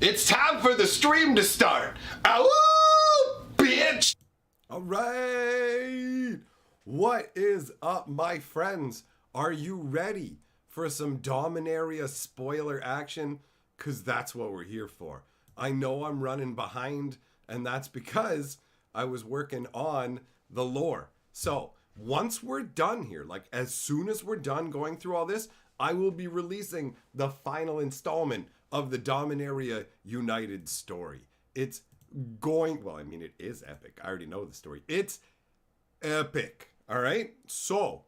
It's time for the stream to start. Ow, bitch! All right. What is up, my friends? Are you ready for some Dominaria spoiler action? Because that's what we're here for. I know I'm running behind, and that's because I was working on the lore. So once we're done here, like as soon as we're done going through all this, I will be releasing the final installment of the Dominaria United story. It's going, well, I mean, it is epic. I already know the story. It's epic. All right. So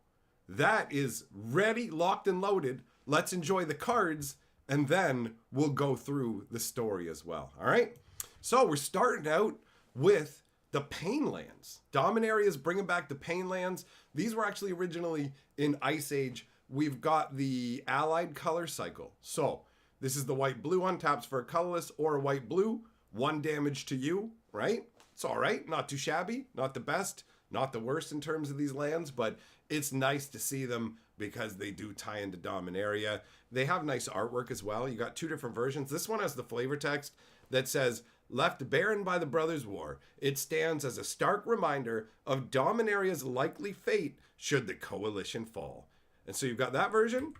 that is ready, locked, and loaded. Let's enjoy the cards, and then we'll go through the story as well. All right. So we're starting out with the Painlands. Dominaria is bringing back the Painlands. These were actually originally in Ice Age. We've got the allied color cycle. So this is the white-blue one, taps for a colorless or a white-blue. 1 damage to you, right? It's all right. Not too shabby. Not the best. Not the worst in terms of these lands, but it's nice to see them because they do tie into Dominaria. They have nice artwork as well. You got 2 different versions. This one has the flavor text that says, "Left barren by the Brothers' War, it stands as a stark reminder of Dominaria's likely fate should the coalition fall." And so you've got that version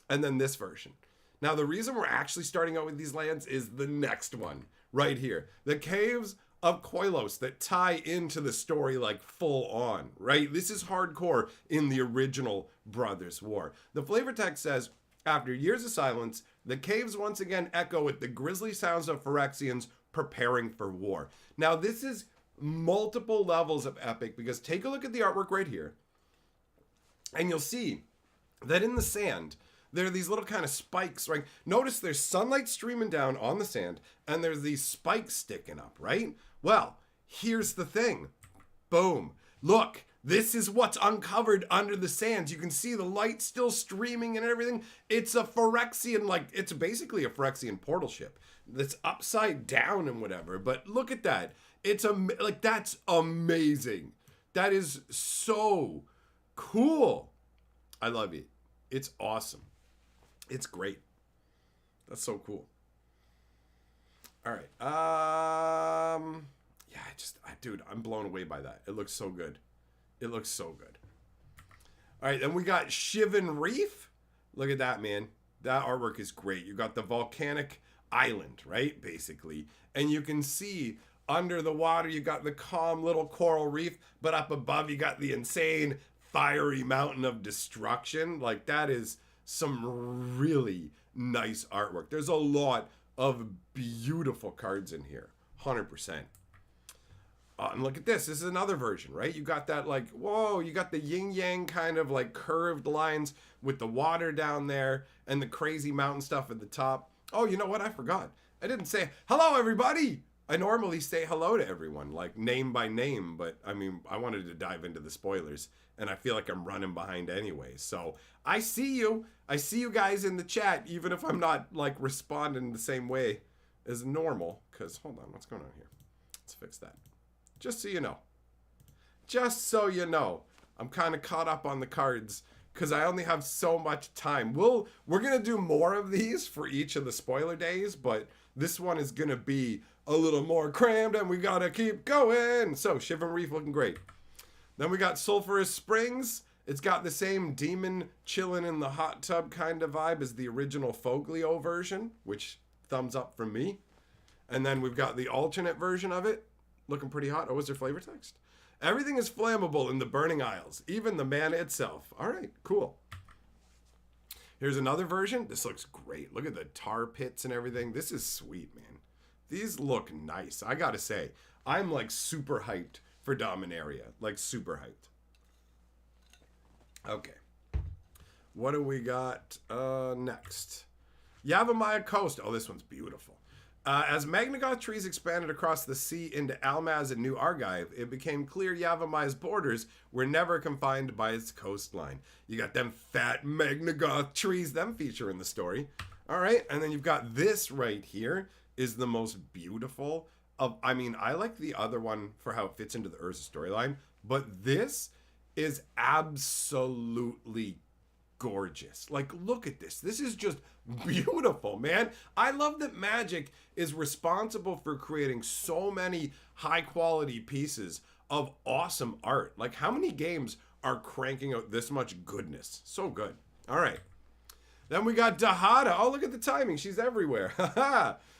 and then this version. Now, the reason we're actually starting out with these lands is the next one right here. The Caves of Koilos that tie into the story like full on, right? This is hardcore in the original Brothers' War. The flavor text says, "After years of silence, the caves once again echo with the grisly sounds of Phyrexians preparing for war." Now, this is multiple levels of epic because take a look at the artwork right here. And you'll see that in the sand, there are these little kind of spikes, right? Notice there's sunlight streaming down on the sand and there's these spikes sticking up, right? Well, here's the thing. Boom. Look, this is what's uncovered under the sands. You can see the light still streaming and everything. It's a Phyrexian, like, it's basically a Phyrexian portal ship that's upside down and whatever. But look at that. It's like, that's amazing. That is so cool. I love it. It's awesome. It's great. That's so cool. All right. Yeah, dude, I'm blown away by that. It looks so good. It looks so good. All right, then we got Shivan Reef. Look at that, man. That artwork is great. You got the volcanic island, right? Basically. And you can see under the water, you got the calm little coral reef, but up above, you got the insane fiery mountain of destruction. Like, that is some really nice artwork. There's a lot of beautiful cards in here. 100%. And look at this. This is another version, right? You got that, like, whoa, you got the yin-yang kind of like curved lines with the water down there and the crazy mountain stuff at the top. Oh, you know what? I forgot. I didn't say, hello, everybody. I normally say hello to everyone, like name by name, but I mean, I wanted to dive into the spoilers and I feel like I'm running behind anyway. So I see you. I see you guys in the chat, even if I'm not like responding the same way as normal. Because hold on, what's going on here? Let's fix that. Just so you know. Just so you know. I'm kind of caught up on the cards because I only have so much time. We're going to do more of these for each of the spoiler days, but this one is going to be a little more crammed and we got to keep going. So Shivan Reef looking great. Then we got Sulphurous Springs. It's got the same demon chilling in the hot tub kind of vibe as the original Foglio version, which thumbs up from me. And then we've got the alternate version of it. Looking pretty hot. Oh, was there flavor text? Everything is flammable in the Burning Isles, even the mana itself. All right, cool. Here's another version. This looks great. Look at the tar pits and everything. This is sweet, man. These look nice. I gotta say, I'm like super hyped for Dominaria. Like super hyped. Okay. What do we got next? Yavimaya Coast. Oh, this one's beautiful. As Magnagoth trees expanded across the sea into Almaz and New Argive, it became clear Yavimaya's borders were never confined by its coastline. You got them fat Magnagoth trees, them feature in the story. All right, and then you've got this right here is the most beautiful of, I mean, I like the other one for how it fits into the Urza storyline, but this is absolutely gorgeous. Like, look at this. This is just beautiful, man. I love that Magic is responsible for creating so many high quality pieces of awesome art. Like, how many games are cranking out this much goodness? So good. All right. Then we got Dihada. Oh, look at the timing. She's everywhere.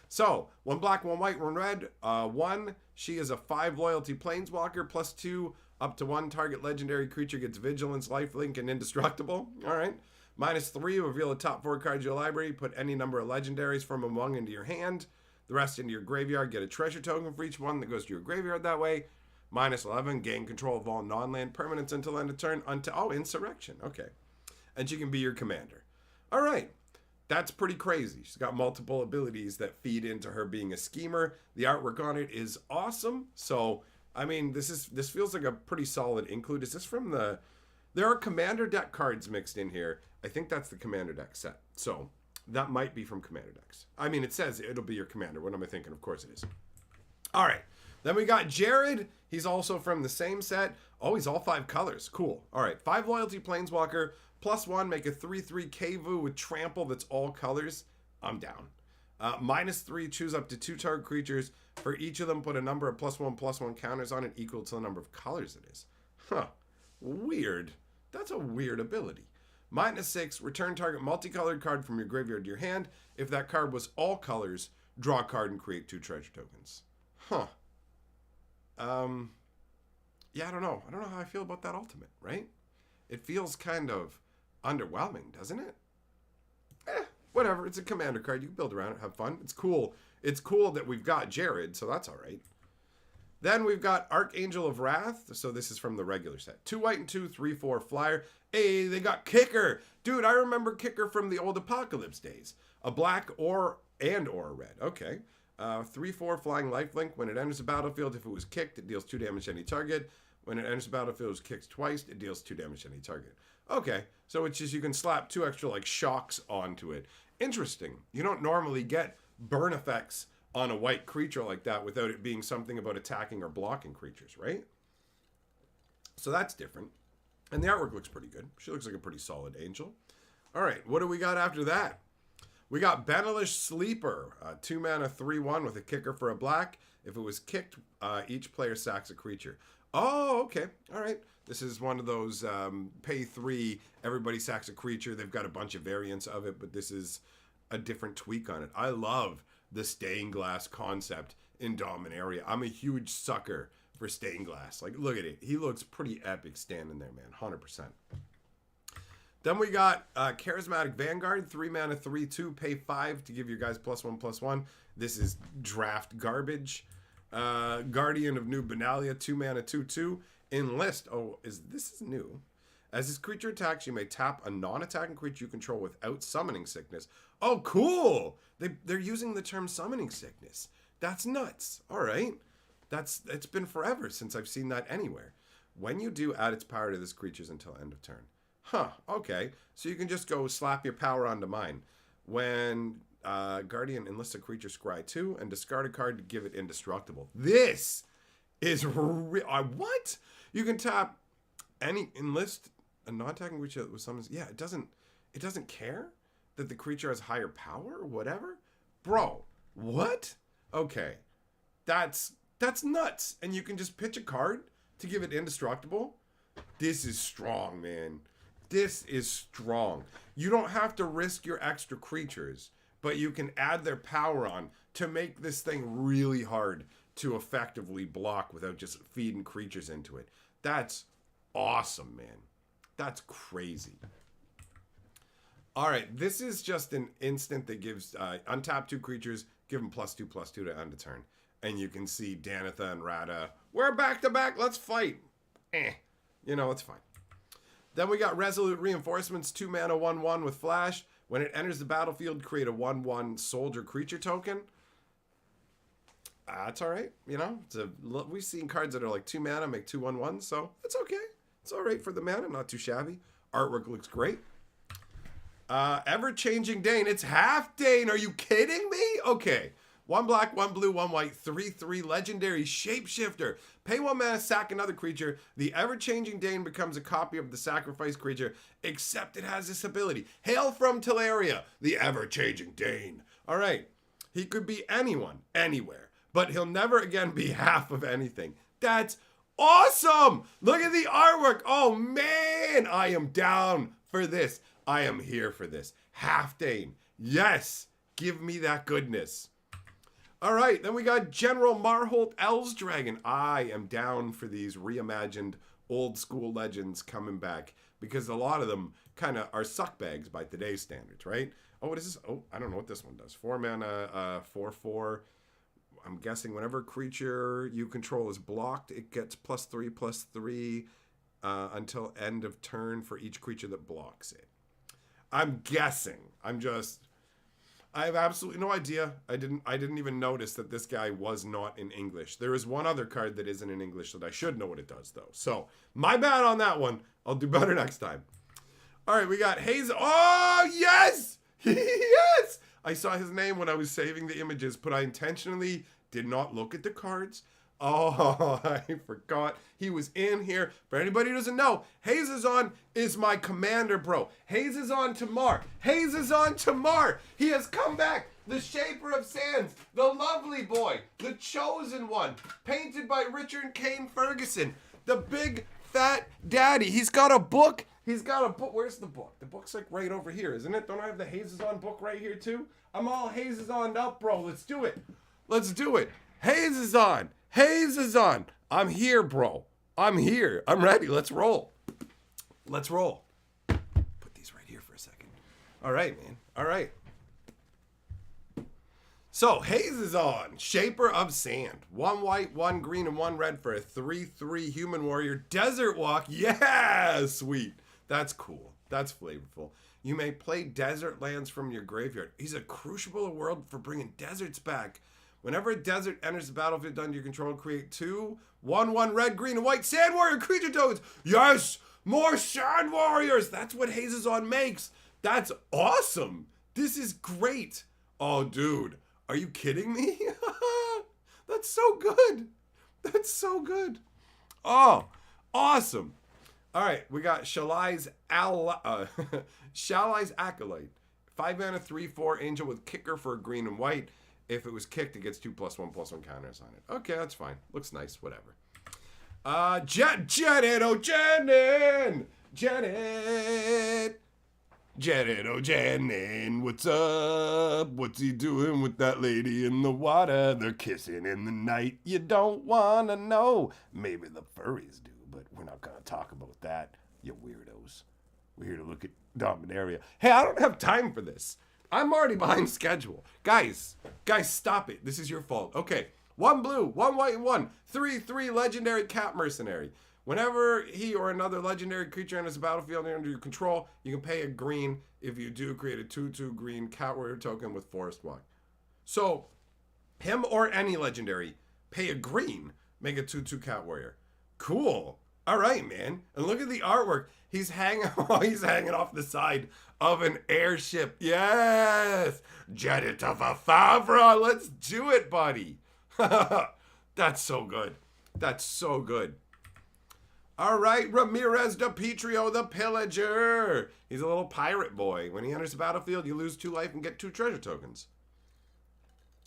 So, 1 black, 1 white, 1 red. 1, she is a 5 loyalty planeswalker, +2, up to 1 target legendary creature gets vigilance, lifelink, and indestructible. All right. -3, reveal the top 4 cards of your library. Put any number of legendaries from among into your hand. The rest into your graveyard. Get a treasure token for each one that goes to your graveyard that way. -11, gain control of all non-land permanents until end of turn. Insurrection. Okay. And she can be your commander. All right. That's pretty crazy. She's got multiple abilities that feed into her being a schemer. The artwork on it is awesome. So, I mean, this feels like a pretty solid include. Is this from the... There are commander deck cards mixed in here. I think that's the commander deck set. So, that might be from commander decks. I mean, it says it'll be your commander. What am I thinking? Of course it is. All right. Then we got Jared. He's also from the same set. Oh, he's all 5 colors. Cool. All right. 5 loyalty planeswalker. +1, make a 3/3 Kevu with trample that's all colors. I'm down. -3, choose up to 2 target creatures. For each of them, put a number of +1/+1 counters on it equal to the number of colors it is. Huh. Weird. That's a weird ability. -6, return target multicolored card from your graveyard to your hand. If that card was all colors, draw a card and create 2 treasure tokens. Huh. Yeah, I don't know. I don't know how I feel about that ultimate, right? It feels kind of underwhelming, doesn't it? Whatever. It's a commander card. You can build around it, have fun. It's cool. It's cool that we've got Jared, so that's all right. Then we've got Archangel of Wrath. So this is from the regular set. 2 white and 2, 3/4 flyer. Hey, they got Kicker. Dude, I remember Kicker from the old Apocalypse days. A black or a red. Okay. 3/4 flying lifelink. When it enters the battlefield, if it was kicked, it deals 2 damage to any target. When it enters the battlefield, it was kicked twice, it deals 2 damage to any target. Okay, so it's just you can slap 2 extra like shocks onto it. Interesting. You don't normally get burn effects on a white creature like that without it being something about attacking or blocking creatures, right? So that's different. And the artwork looks pretty good. She looks like a pretty solid angel. All right, what do we got after that? We got Benelish Sleeper, 2 mana, 3/1 with a kicker for a black. If it was kicked, each player sacks a creature. Oh, okay. All right. This is one of those pay 3, everybody sacks a creature. They've got a bunch of variants of it, but this is a different tweak on it. I love the stained glass concept in Dominaria. I'm a huge sucker for stained glass. Like, look at it. He looks pretty epic standing there, man. 100%. Then we got Charismatic Vanguard, 3 mana, 3/2, pay 5 to give your guys +1/+1. This is draft garbage. Guardian of New Benalia, 2 mana, 2/2. Enlist. Oh, this is new. As this creature attacks, you may tap a non-attacking creature you control without summoning sickness. Oh, cool! They're using the term summoning sickness. That's nuts. All right. It's been forever since I've seen that anywhere. When you do, add its power to this creature's until end of turn. Huh, okay. So you can just go slap your power onto mine. When Guardian enlists a creature, scry 2, and discard a card to give it indestructible. This is what? You can tap any enlist a non-attacking creature that was summoned. Yeah, it doesn't care that the creature has higher power or whatever. Bro, what? Okay. That's nuts. And you can just pitch a card to give it indestructible. This is strong, man. This is strong. You don't have to risk your extra creatures, but you can add their power on to make this thing really hard to effectively block without just feeding creatures into it. That's awesome, man. That's crazy. All right, this is just an instant that gives untap 2 creatures, give them +2/+2 to end a turn. And you can see Danitha and Rada. We're back to back. Let's fight. It's fine. Then we got Resolute Reinforcements, 2 mana, 1/1 with flash. When it enters the battlefield, create a 1/1 soldier creature token. That's all right. We've seen cards that are like 2 mana, make 2 1/1s, so it's okay. It's all right for the mana, not too shabby. Artwork looks great. Ever-changing Dane. It's half Dane. Are you kidding me? Okay. 1 black, 1 blue, 1 white, 3/3 legendary shapeshifter. Pay 1 mana, sack another creature. The ever-changing Dane becomes a copy of the sacrificed creature, except it has this ability. Hail from Teleria, the ever-changing Dane. All right. He could be anyone, anywhere, but he'll never again be half of anything. That's awesome. Look at the artwork. Oh, man. I am down for this. I am here for this. Half Dane. Yes. Give me that goodness. All right. Then we got General Marholt Elsdragon. I am down for these reimagined old school legends coming back because a lot of them kind of are suckbags by today's standards, right? Oh, what is this? Oh, I don't know what this one does. 4 mana, 4/4. I'm guessing whenever a creature you control is blocked, it gets +3/+3 until end of turn for each creature that blocks it. I'm guessing. I have absolutely no idea. I didn't even notice that this guy was not in English. There is one other card that isn't in English that I should know what it does, though. So, my bad on that one. I'll do better next time. All right, we got Hazezon. Oh, yes! Yes! I saw his name when I was saving the images, but I intentionally did not look at the cards. Oh, I forgot he was in here. For anybody who doesn't know, Hazezon is my commander, bro. Hazezon Tamar. Hazezon Tamar. He has come back. The Shaper of Sands. The lovely boy. The chosen one. Painted by Richard Kane Ferguson. The big fat daddy. He's got a book. He's got a book. Where's the book? The book's like right over here, isn't it? Don't I have the Hazezon book right here too? I'm all Hazezoned up, bro. Let's do it. Let's do it. Hazezon. Hazezon. I'm here, bro. I'm here. I'm ready. Let's roll. Let's roll. Put these right here for a second. All right, man. All right. So, Hazezon, Shaper of Sand. 1 white, 1 green, and 1 red for a 3/3 human warrior. Desert Walk. Yeah, sweet. That's cool. That's flavorful. You may play desert lands from your graveyard. He's a crucible world for bringing deserts back. Whenever a desert enters the battlefield under your control, create 2 1/1 red, green, and white sand warrior creature tokens. Yes! More sand warriors! That's what Hazezon makes. That's awesome. This is great. Oh, dude. Are you kidding me? That's so good. That's so good. Oh, awesome. All right, we got Shalai's Acolyte. 5 mana, 3/4 angel with kicker for a green and white. If it was kicked, it gets 2+1/+1 counters on it. Okay, that's fine. Looks nice. Whatever. Janet, oh Janet, Janet, Janet, oh Janet. What's up? What's he doing with that lady in the water? They're kissing in the night. You don't wanna know. Maybe the furries do, but we're not gonna talk about that. You weirdos. We're here to look at Dominaria. Hey, I don't have time for this. I'm already behind schedule. Guys, stop it. This is your fault. Okay, 1 blue, 1 white, and 1. 3/3 legendary cat mercenary. Whenever he or another legendary creature enters the battlefield under your control, you can pay a green. If you do, create a 2/2 green cat warrior token with Forest Walk. So, him or any legendary, pay a green, make a 2/2 cat warrior. Cool. All right, man. And look at the artwork. He's hanging off the side of an airship. Yes! Janet of a Favre. Let's do it, buddy. That's so good. That's so good. All right, Ramirez de Petrio, the Pillager. He's a little pirate boy. When he enters the battlefield, you lose 2 life and get 2 treasure tokens.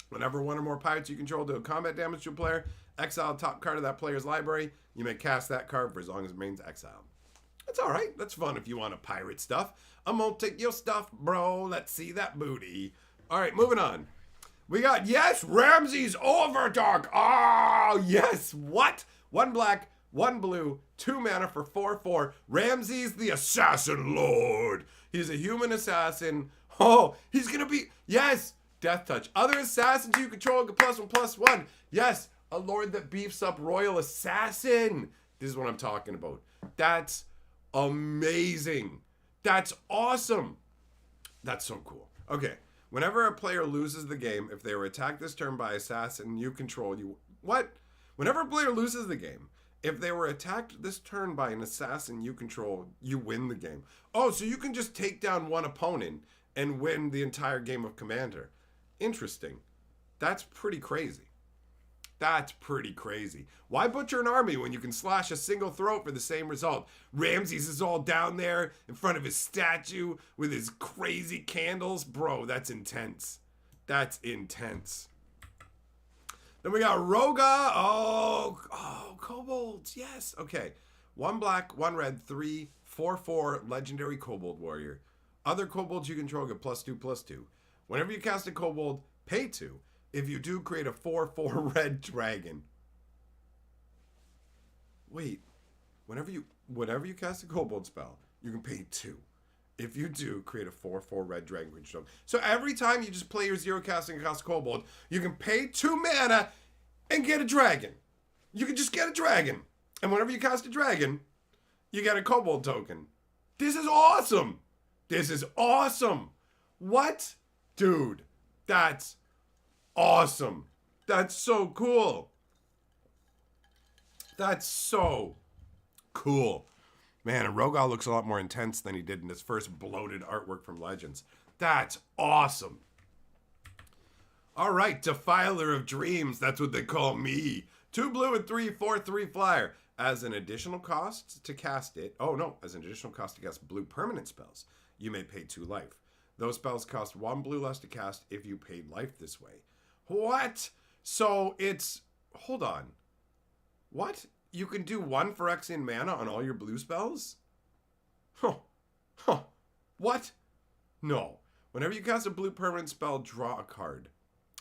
Whenever 1 or more pirates you control do combat damage to a player, exile the top card of that player's library. You may cast that card for as long as it remains exiled. That's all right. That's fun if you want to pirate stuff. I'm going to take your stuff, bro. Let's see that booty. All right, moving on. We got, yes, Ramses Overdark. Oh, yes. What? 1 black, 1 blue, 2 mana for 4/4. Ramses the Assassin Lord. He's a human assassin. Oh, he's going to be, yes, Death Touch. Other assassins you control get +1/+1. Yes, a lord that beefs up Royal Assassin. This is what I'm talking about. That's amazing. That's awesome. That's so cool. Okay. Whenever a player loses the game, if they were attacked this turn by assassin you control, Whenever a player loses the game, if they were attacked this turn by an assassin you control, you win the game. Oh, so you can just take down one opponent and win the entire game of Commander. Interesting. That's pretty crazy. That's pretty crazy. Why butcher an army when you can slash a single throat for the same result? Ramses is all down there in front of his statue with his crazy candles. Bro, that's intense. That's intense. Then we got Rograkh. Oh, kobolds. Yes. Okay. 1 black, 1 red, 3, 4/4 legendary kobold warrior. Other kobolds you control get +2/+2. Whenever you cast a kobold, pay 2. If you do, create a 4/4 red dragon. Wait. Whenever you cast a kobold spell, you can pay 2. If you do, create a 4/4 red dragon creature. So every time you just play your 0 casting and cast kobold, you can pay 2 mana and get a dragon. You can just get a dragon. And whenever you cast a dragon, you get a kobold token. This is awesome. This is awesome. What? Dude, that's awesome. That's so cool. That's so cool. Man, and Rograkh looks a lot more intense than he did in his first bloated artwork from Legends. That's awesome. All right, Defiler of Dreams. That's what they call me. 2 blue and 3, 4/3 flyer. As an additional cost to cast it. Oh, no. As an additional cost to cast blue permanent spells, you may pay 2 life. Those spells cost 1 blue less to cast if you paid life this way. What? So it's... Hold on. What? You can do 1 Phyrexian mana on all your blue spells? Huh. What? No. Whenever you cast a blue permanent spell, draw a card.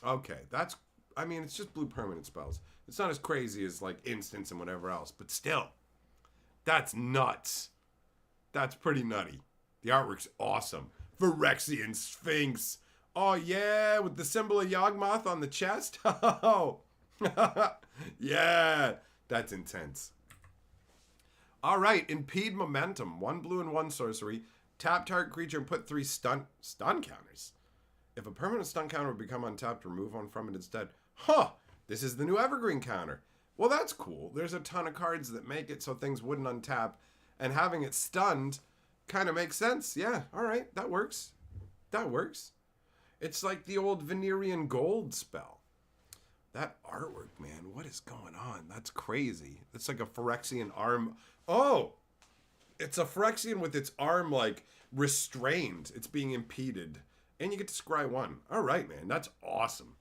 Okay, that's... I mean, it's just blue permanent spells. It's not as crazy as, like, instants and whatever else. But still, that's nuts. That's pretty nutty. The artwork's awesome. Phyrexian Sphinx. Oh, yeah, with the symbol of Yawgmoth on the chest. Oh, yeah, that's intense. All right, Impede Momentum. 1 blue and 1 sorcery. Tap target creature and put 3 stun counters. If a permanent stun counter would become untapped, remove 1 from it instead. Huh, this is the new Evergreen counter. Well, that's cool. There's a ton of cards that make it so things wouldn't untap, and having it stunned kind of makes sense. Yeah, all right, that works. That works. It's like the old Venerian Gold spell. That artwork, man, what is going on? That's crazy. It's like a Phyrexian arm. Oh, it's a Phyrexian with its arm, like, restrained. It's being impeded. And you get to scry 1. All right, man, that's awesome.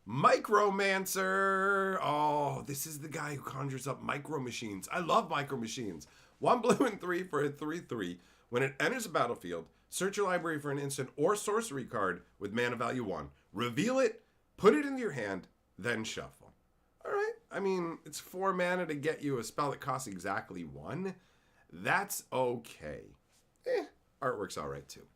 Micromancer. Oh, this is the guy who conjures up micro machines. I love micro machines. 1 blue and 3 for a 3/3. When it enters the battlefield, search your library for an instant or sorcery card with mana value 1. Reveal it, put it into your hand, then shuffle. All right. I mean, it's 4 mana to get you a spell that costs exactly 1. That's okay. Artwork's all right too.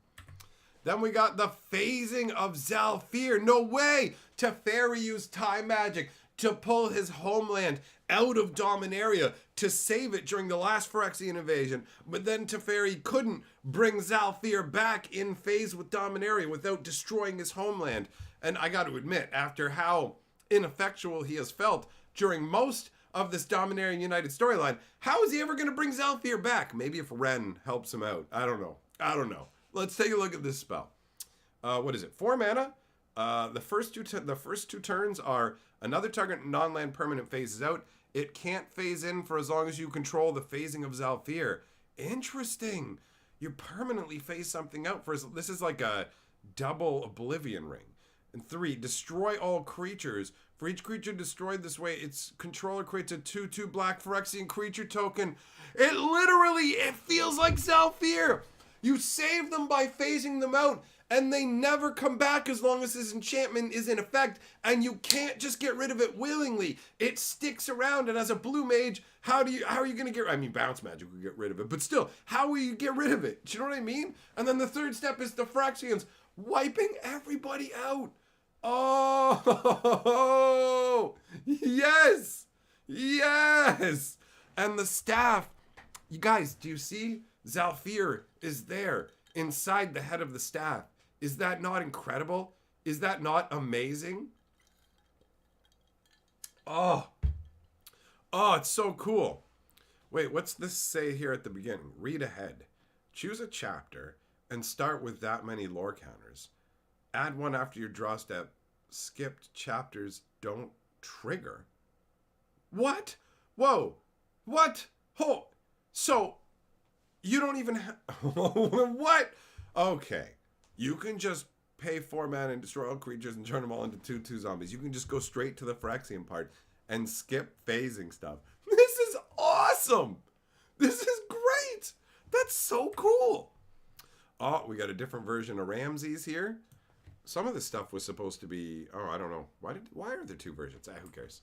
Then we got the phasing of Zhalfir. No way! Teferi used time magic to pull his homeland out of Dominaria to save it during the last Phyrexian invasion. But then Teferi couldn't bring Zhalfir back in phase with Dominaria without destroying his homeland. And I got to admit, after how ineffectual he has felt during most of this Dominaria United storyline, how is he ever going to bring Zhalfir back? Maybe if Ren helps him out. I don't know. Let's take a look at this spell. What is it? 4 mana. The first two turns are another target non-land permanent phases out. It can't phase in for as long as you control the phasing of Zhalfir. Interesting. You permanently phase something out for this is like a double Oblivion Ring. And 3, destroy all creatures. For each creature destroyed this way, its controller creates a 2/2 black Phyrexian creature token. It feels like Zhalfir. You save them by phasing them out, and they never come back as long as this enchantment is in effect, and you can't just get rid of it willingly. It sticks around, and as a blue mage, how are you going to get... I mean, bounce magic will get rid of it, but still, how will you get rid of it? Do you know what I mean? And then the third step is the Phyrexians wiping everybody out. Oh, yes, yes. And the staff, you guys, do you see? Zhalfir is there inside the head of the staff. Is that not incredible? Is that not amazing? Oh, it's so cool. Wait, what's this say here at the beginning? Read ahead. Choose a chapter and start with that many lore counters. Add 1 after your draw step skipped chapters don't trigger. What? Whoa. What? Oh. So, you don't even have... What? Okay. You can just pay 4 mana and destroy all creatures and turn them all into 2/2 zombies. You can just go straight to the Phyrexian part and skip phasing stuff. This is awesome. This is great. That's so cool. Oh, we got a different version of Ramses here. Some of this stuff was supposed to be... Oh, I don't know. Why are there 2 versions? Who cares?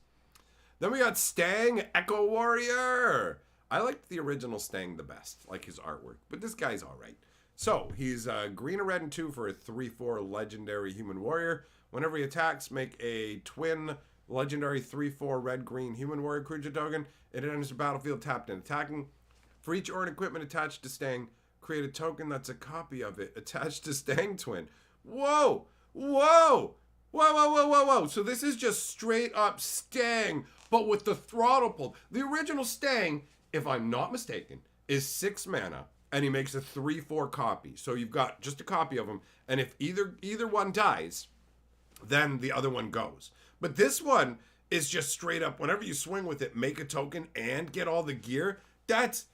Then we got Stang, Echo Warrior. I liked the original Stang the best, like his artwork. But this guy's all right. So, he's green, a red, and 2 for a 3/4 legendary human warrior. Whenever he attacks, make a twin legendary 3/4 red-green human warrior creature token. It enters the battlefield tapped and attacking. For each Ord equipment attached to Stang, create a token that's a copy of it attached to Stang Twin. Whoa! Whoa! Whoa, whoa, whoa, whoa, whoa. So this is just straight up Stang, but with the throttle pulled. The original Stang, if I'm not mistaken, is 6 mana, and he makes a 3/4 copy. So you've got just a copy of him, and if either one dies, then the other one goes. But this one is just straight up, whenever you swing with it, make a token and get all the gear. That's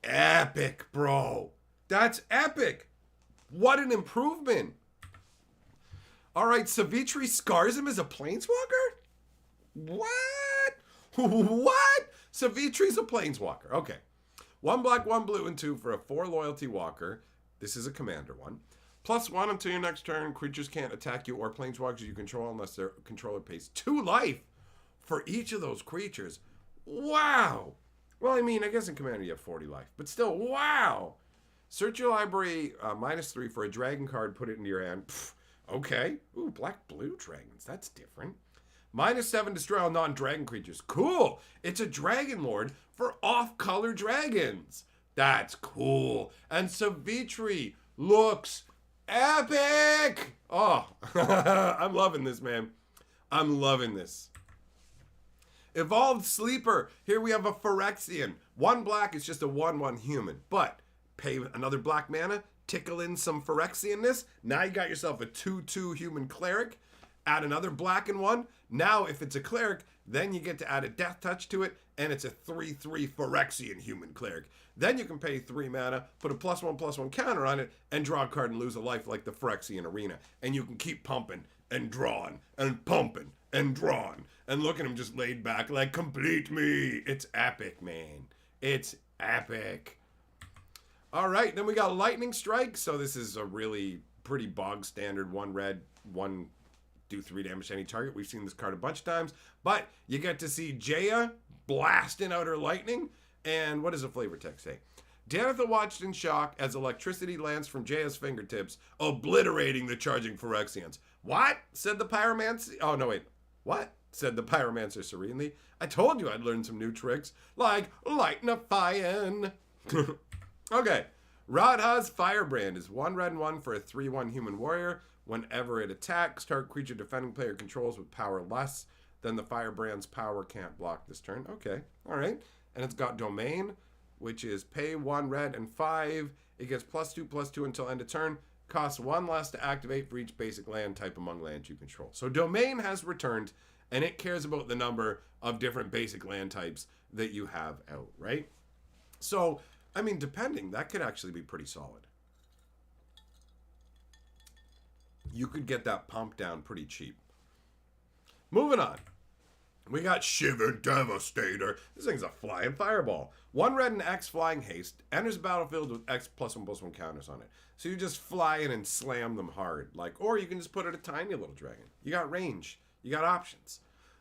epic, bro. That's epic. What an improvement. All right, Savitri scars him as a planeswalker? What? What? Savitri's a planeswalker. Okay. 1 black, 1 blue, and 2 for a 4 loyalty walker. This is a commander one. +1 until your next turn. Creatures can't attack you or planeswalkers you control unless their controller pays 2 life for each of those creatures. Wow. Well, I mean, I guess in commander you have 40 life, but still, wow. Search your library -3 for a dragon card, put it into your hand. Pfft, okay. Ooh, black-blue dragons. That's different. -7, destroy all non-dragon creatures. Cool. It's a Dragon Lord for off-color dragons. That's cool. And Savitri looks epic. Oh, I'm loving this, man. I'm loving this. Evolved Sleeper. Here we have a Phyrexian. 1 black is just a 1/1 human. But pay another black mana, tickle in some Phyrexianness. Now you got yourself a 2/2 human cleric. Add another black and 1. Now, if it's a cleric, then you get to add a death touch to it, and it's a 3/3 Phyrexian human cleric. Then you can pay 3 mana, put a +1/+1 counter on it, and draw a card and lose a life like the Phyrexian Arena. And you can keep pumping and drawing and pumping and drawing. And look at him just laid back like, complete me. It's epic, man. It's epic. All right, then we got Lightning Strike. So this is a really pretty bog standard 1 red, 1 do 3 damage to any target. We've seen this card a bunch of times, but you get to see Jaya blasting out her lightning. And what does the flavor text say? Danitha watched in shock as electricity lands from Jaya's fingertips, obliterating the charging Phyrexians. What? Said the pyromancer. Oh, no, wait. What? Said the pyromancer serenely. I told you I'd learn some new tricks, like lightnifying. Okay. Radha's Firebrand is 1 red and 1 for a 3/1 human warrior. Whenever it attacks, target creature defending player controls with power less than the Firebrand's power can't block this turn. Okay, all right. And it's got Domain, which is pay 1 red and 5. It gets +2/+2 until end of turn. Costs 1 less to activate for each basic land type among lands you control. So Domain has returned, and it cares about the number of different basic land types that you have out, right? So, I mean, depending, that could actually be pretty solid. You could get that pump down pretty cheap. Moving on. We got Shivan Devastator. This thing's a flying fireball. 1 red and X flying haste. Enters the battlefield with X +1/+1 counters on it. So you just fly in and slam them hard. Or you can just put it a tiny little dragon. You got range. You got options.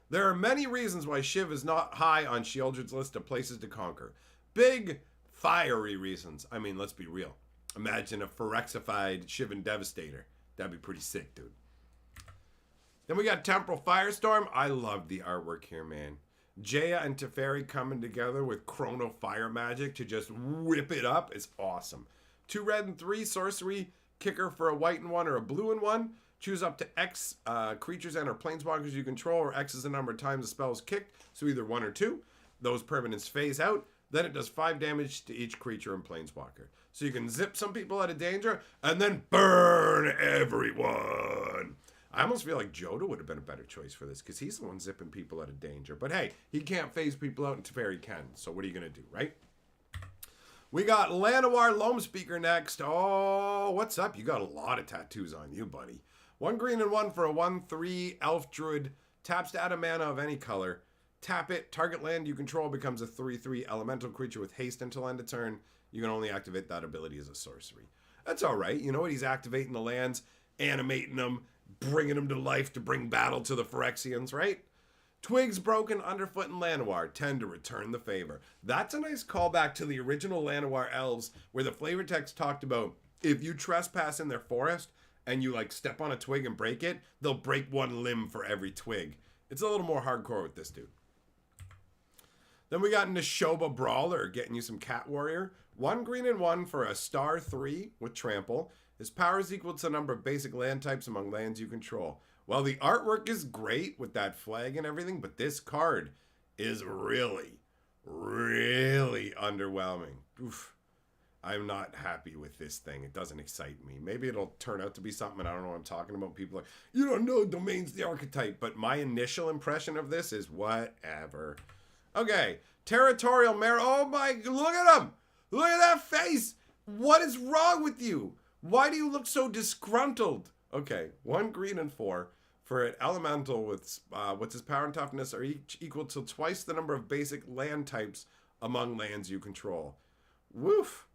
There are many reasons why Shiv is not high on Sheoldred's list of places to conquer. Big, fiery reasons. I mean, let's be real. Imagine a Phyrexified Shivan Devastator. That'd be pretty sick, dude. Then we got Temporal Firestorm. I love the artwork here, man. Jaya and Teferi coming together with Chrono Fire magic to just whip it up is awesome. 2 red and 3 sorcery. Kicker for a white and 1 or a blue and 1. Choose up to X creatures and or planeswalkers you control, or X is the number of times the spell is kicked, so either 1 or 2. Those permanents phase out. Then it does 5 damage to each creature and planeswalker. So you can zip some people out of danger and then burn everyone. I almost feel like Jhoira would have been a better choice for this because he's the one zipping people out of danger. But hey, he can't phase people out, and Teferi can. So what are you going to do, right? We got Llanowar Loam Speaker next. Oh, what's up? You got a lot of tattoos on you, buddy. 1 green and 1 for a 1/3 Elf Druid. Taps to add a mana of any color. Tap it. Target land you control becomes a 3/3 elemental creature with haste until end of turn. You can only activate that ability as a sorcery. That's all right. You know what? He's activating the lands, animating them, bringing them to life to bring battle to the Phyrexians, right? Twigs broken, underfoot, and Llanowar tend to return the favor. That's a nice callback to the original Llanowar elves, where the flavor text talked about if you trespass in their forest and you like step on a twig and break it, they'll break 1 limb for every twig. It's a little more hardcore with this dude. Then we got Neshoba Brawler, getting you some Cat Warrior. 1 green and 1 for a star 3 with Trample. His power is equal to the number of basic land types among lands you control. Well, the artwork is great with that flag and everything, but this card is really, really underwhelming. Oof. I'm not happy with this thing. It doesn't excite me. Maybe it'll turn out to be something, and I don't know what I'm talking about. People are like, you don't know Domain's the archetype, but my initial impression of this is whatever. Okay, Territorial Mare. Oh my, look at him. Look at that face. What is wrong with you? Why do you look so disgruntled? Okay, 1 green and 4 for an elemental with what's his power and toughness are each equal to twice the number of basic land types among lands you control. Woof.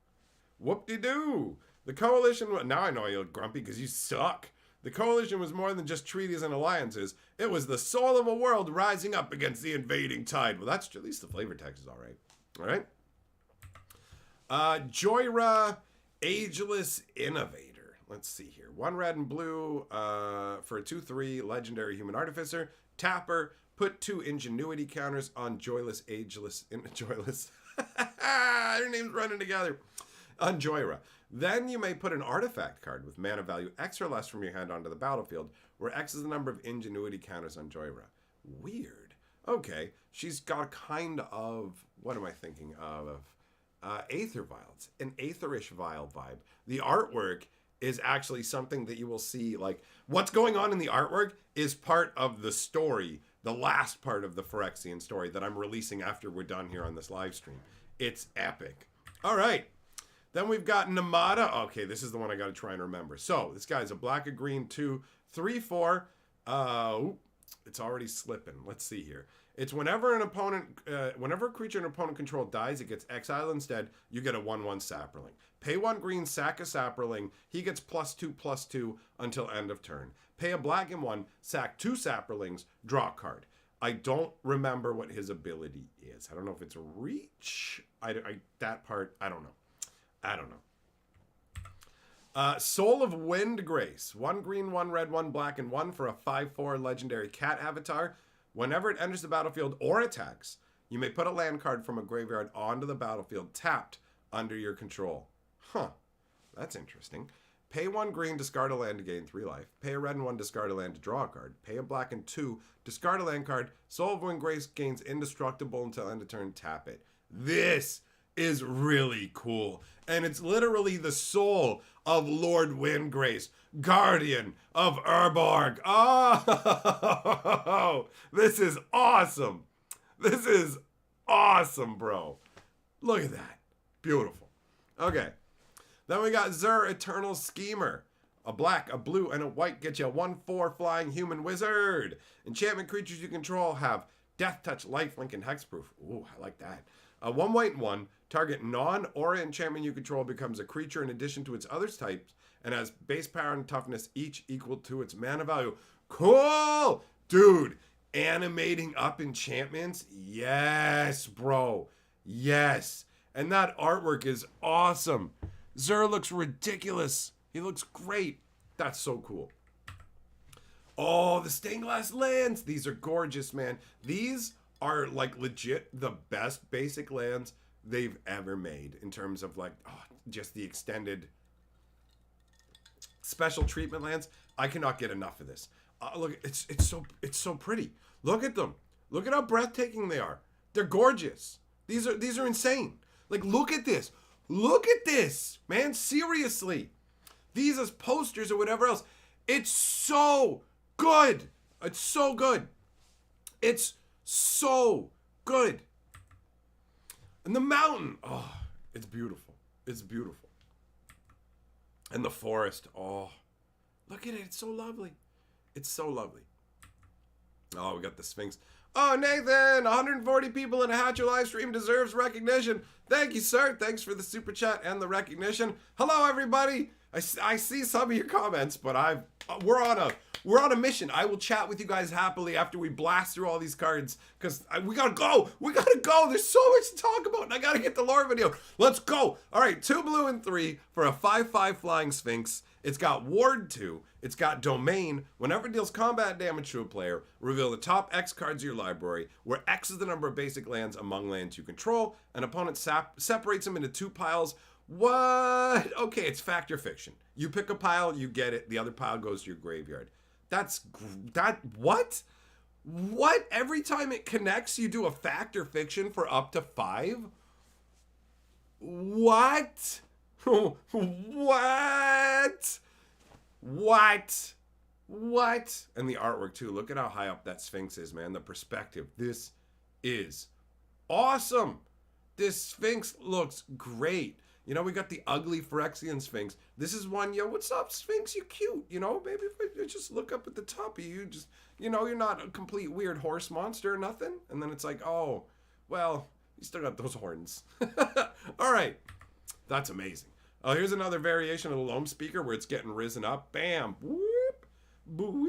Whoop-de-doo. The coalition, now I know you look grumpy because you suck. The coalition was more than just treaties and alliances. It was the soul of a world rising up against the invading tide. Well, that's at least the flavor text is all right. All right. Jhoira, Ageless Innovator. Let's see here. 1 red and blue for a 2/3 legendary human artificer. Tapper. Put 2 ingenuity counters on Joyless, Ageless, Joyless. Their names running together. On Jhoira. Then you may put an artifact card with mana value X or less from your hand onto the battlefield, where X is the number of ingenuity counters on Jhoira. Weird. Okay, she's got kind of, what am I thinking of? Aether Vials, an Aetherish Vial vibe. The artwork is actually something that you will see, like, what's going on in the artwork is part of the story, the last part of the Phyrexian story that I'm releasing after we're done here on this live stream. It's epic. All right. Then we've got Namada. Okay, this is the one I got to try and remember. So, this guy's a black, a green, 2, 3, 4. It's already slipping. Let's see here. It's whenever whenever a creature an opponent controls dies, it gets exiled instead. You get a 1/1 Saproling. Pay 1 green, sack a Saproling. He gets +2/+2 until end of turn. Pay a black and 1, sack 2 Saprolings, draw a card. I don't remember what his ability is. I don't know if it's reach. That part, I don't know. Soul of Windgrace. 1 green, 1 red, 1 black, and 1 for a 5/4 legendary cat avatar. Whenever it enters the battlefield or attacks, you may put a land card from a graveyard onto the battlefield tapped under your control. Huh. That's interesting. Pay 1 green, discard a land to gain 3 life. Pay a red and 1, discard a land to draw a card. Pay a black and 2, discard a land card. Soul of Windgrace gains indestructible until end of turn, tap it. This is really cool. And it's literally the soul of Lord Windgrace, guardian of Urborg. Oh, this is awesome. This is awesome, bro. Look at that. Beautiful. Okay. Then we got Zur, Eternal Schemer. A black, a blue, and a white get you a 1/4 flying human wizard. Enchantment creatures you control have Death Touch, Lifelink, and Hexproof. Ooh, I like that. 1 white and 1. Target non-aura enchantment you control becomes a creature in addition to its other types and has base power and toughness each equal to its mana value. Cool! Dude, animating up enchantments? Yes, bro. Yes. And that artwork is awesome. Zur looks ridiculous. He looks great. That's so cool. Oh, the stained glass lands. These are gorgeous, man. These are like legit the best basic lands they've ever made in terms of like just the extended special treatment lands. I cannot get enough of this. Look, it's so pretty. Look at them. Look at how breathtaking they are. They're gorgeous. These are insane. Like, look at this. Look at this, man. Seriously. These as posters or whatever else. It's so good. It's so good. It's so good. And the mountain, oh, it's beautiful. It's beautiful. And the forest, oh, look at it. It's so lovely. It's so lovely. Oh, we got the Sphinx. Oh, Nathan, 140 people in a Hatcher live stream deserves recognition. Thank you, sir. Thanks for the super chat and the recognition. Hello, everybody. I see some of your comments, but we're on a mission. I will chat with you guys happily after we blast through all these cards, because we gotta go. We gotta go. There's so much to talk about, and I gotta get the lore video. Let's go. All right, 2 blue and 3 for a 5/5 flying Sphinx. It's got Ward 2. It's got Domain. Whenever it deals combat damage to a player, reveal the top X cards of your library, where X is the number of basic lands among lands you control. An opponent separates them into 2 piles. What? Okay, it's fact or fiction. You pick a pile, you get it. The other pile goes to your graveyard. What? What? Every time it connects, you do a fact or fiction for up to 5? What? What? What? And the artwork too. Look at how high up that Sphinx is, man. The perspective. This is awesome. This Sphinx looks great. You know, we got the ugly Phyrexian Sphinx. This is one, yo, what's up, Sphinx? You cute. You know, maybe if I just look up at the top of you, just, you know, you're not a complete weird horse monster or nothing. And then it's like, oh, well, you still got those horns. All right. That's amazing. Oh, here's another variation of the Loam Speaker where it's getting risen up. Bam. Whoop. Boop.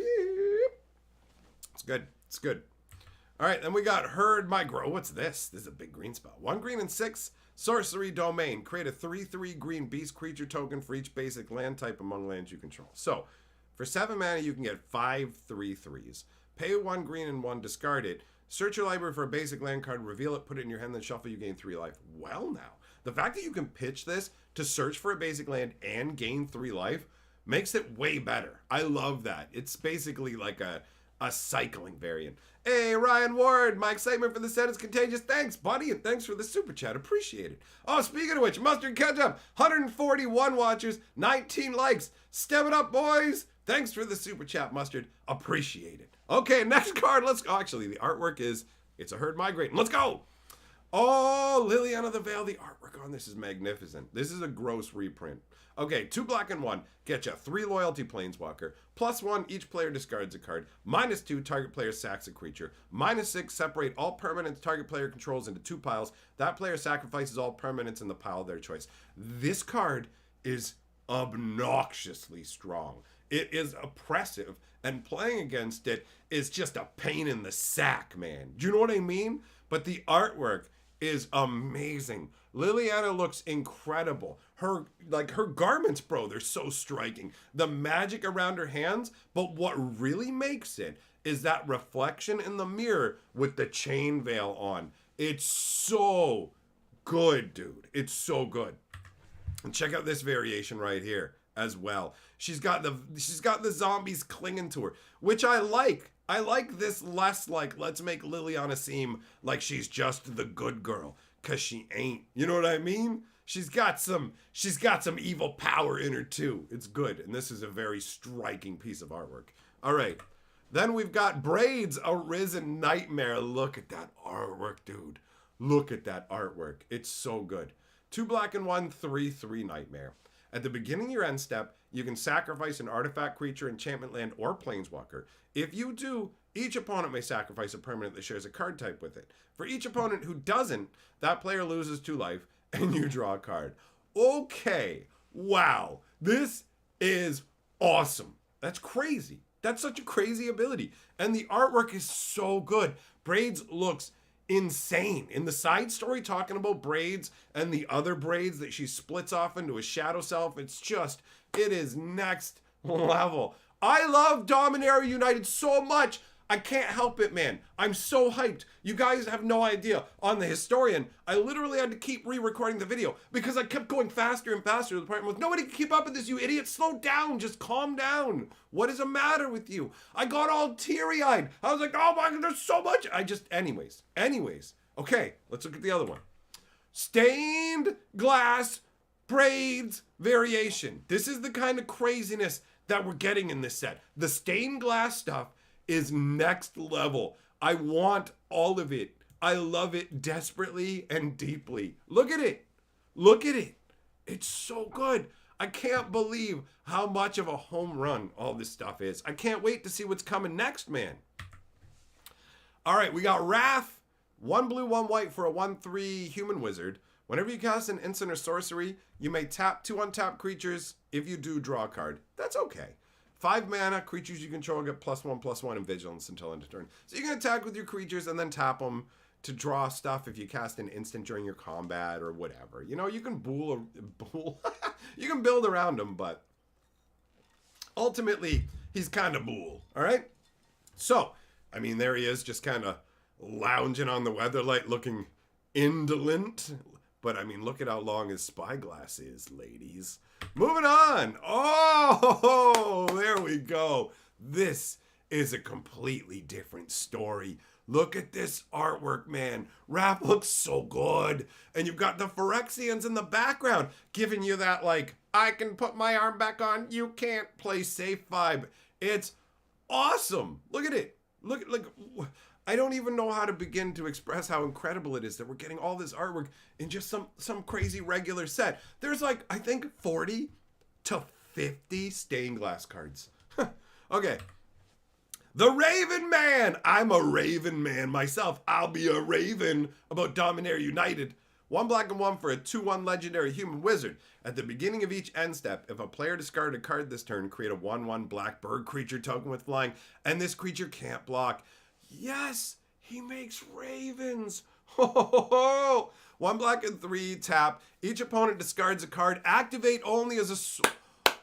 It's good. It's good. All right, then we got Herd Micro. What's this? This is a big green spell. 1 green and 6. Sorcery Domain. Create a 3/3 green beast creature token for each basic land type among lands you control. So, for 7 mana, you can get 5 3/3s. Pay 1 green and 1, discard it. Search your library for a basic land card, reveal it, put it in your hand, then shuffle, you gain 3 life. Well, now, the fact that you can pitch this to search for a basic land and gain 3 life makes it way better. I love that. It's basically like a cycling variant. Hey, Ryan Ward, my excitement for the set is contagious. Thanks, buddy, and thanks for the super chat. Appreciate it. Oh, speaking of which, Mustard Ketchup, 141 watchers, 19 likes. Step it up, boys. Thanks for the super chat, Mustard. Appreciate it. Okay, next card. Let's go. Actually, the artwork is, it's a Herd Migrating. Let's go. Oh, Liliana the Veil. The artwork on this is magnificent. This is a gross reprint. Okay, 2 black and 1. Get ya 3 loyalty planeswalker. +1, each player discards a card. -2, target player sacks a creature. -6, separate all permanents target player controls into 2 piles. That player sacrifices all permanents in the pile of their choice. This card is obnoxiously strong. It is oppressive, and playing against it is just a pain in the sack, man. Do you know what I mean? But the artwork is amazing. Liliana looks incredible. Her garments, bro, they're so striking. The magic around her hands, but what really makes it is that reflection in the mirror with the chain veil on. It's so good, dude. It's so good. And check out this variation right here as well. She's got the zombies clinging to her, which I like. I like this less like, let's make Liliana seem like she's just the good girl, cause she ain't. You know what I mean? She's got some evil power in her too. It's good, and this is a very striking piece of artwork. All right, then we've got Braids, Arisen Nightmare. Look at that artwork, dude. Look at that artwork. It's so good. 2 black and 1, 3/3 Nightmare. At the beginning of your end step, you can sacrifice an artifact, creature, enchantment land, or planeswalker. If you do, each opponent may sacrifice a permanent that shares a card type with it. For each opponent who doesn't, that player loses 2 life, and you draw a card. Okay, wow, this is awesome. That's crazy. That's such a crazy ability. And the artwork is so good. Braids looks insane. In the side story talking about Braids and the other Braids that she splits off into a shadow self, it is next level. I love Dominaria United so much. I can't help it, man. I'm so hyped. You guys have no idea. On the Historian, I literally had to keep re-recording the video because I kept going faster and faster to the point where nobody can keep up with this, you idiot. Slow down. Just calm down. What is the matter with you? I got all teary-eyed. I was like, oh my God, there's so much. Anyways. Okay, let's look at the other one. Stained Glass Braids variation. This is the kind of craziness that we're getting in this set. The stained glass stuff is next level. I want all of it. I love it desperately and deeply. Look at it. Look at it. It's so good. I can't believe how much of a home run all this stuff is. I can't wait to see what's coming next, man. All right, we got Raff. 1 blue, 1 white for a 1/3 human wizard. Whenever you cast an instant or sorcery, you may tap 2 untapped creatures. If you do, draw a card. That's okay. 5 mana, creatures you control get +1/+1 in vigilance until end of turn. So you can attack with your creatures and then tap them to draw stuff if you cast an instant during your combat or whatever. You know, you can you can build around him, but ultimately, he's kind of bull, all right? So, I mean, there he is, just kind of lounging on the weatherlight, looking indolent. But, I mean, look at how long his spyglass is, ladies. Moving on. Oh, there we go. This is a completely different story. Look at this artwork, man. Raff looks so good. And you've got the Phyrexians in the background giving you that, like, I can put my arm back on, you can't play safe vibe. It's awesome. Look at it. Look, I don't even know how to begin to express how incredible it is that we're getting all this artwork in just some crazy regular set. There's like, I think 40 to 50 stained glass cards. Okay. The Raven Man. I'm a Raven Man myself. I'll be a Raven about Dominaria United. 1 black and 1 for a 2/1 legendary human wizard. At the beginning of each end step, if a player discarded a card this turn, create a 1/1 black bird creature token with flying, and this creature can't block. Yes, he makes ravens. Ho, ho, ho, ho. 1 black and 3, tap. Each opponent discards a card. Activate only as a...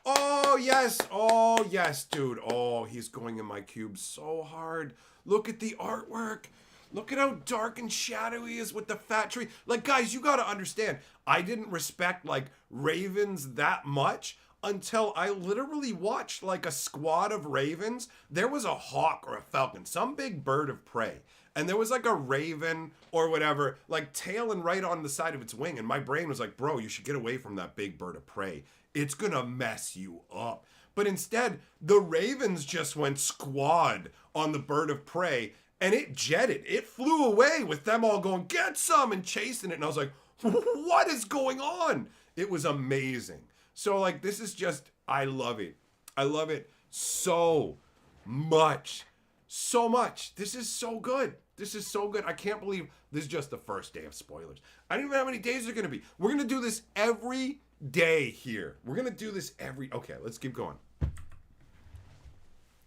Oh, yes. Oh, yes, dude. Oh, he's going in my cube so hard. Look at the artwork. Look at how dark and shadowy he is with the fat tree. Like, guys, you got to understand, I didn't respect, like, ravens that much until I literally watched, like, a squad of ravens. There was a hawk or a falcon, some big bird of prey. And there was, like, a raven or whatever, like, tailing right on the side of its wing. And my brain was like, bro, you should get away from that big bird of prey. It's gonna mess you up. But instead, the ravens just went squad on the bird of prey, and it jetted. It flew away with them all going, get some, and chasing it. And I was like, what is going on? It was amazing. So, like, this is just, I love it. I love it so much. So much. This is so good. This is so good. I can't believe this is just the first day of spoilers. I don't even know how many days they're going to be. We're going to do this every day here. We're going to do this okay, let's keep going.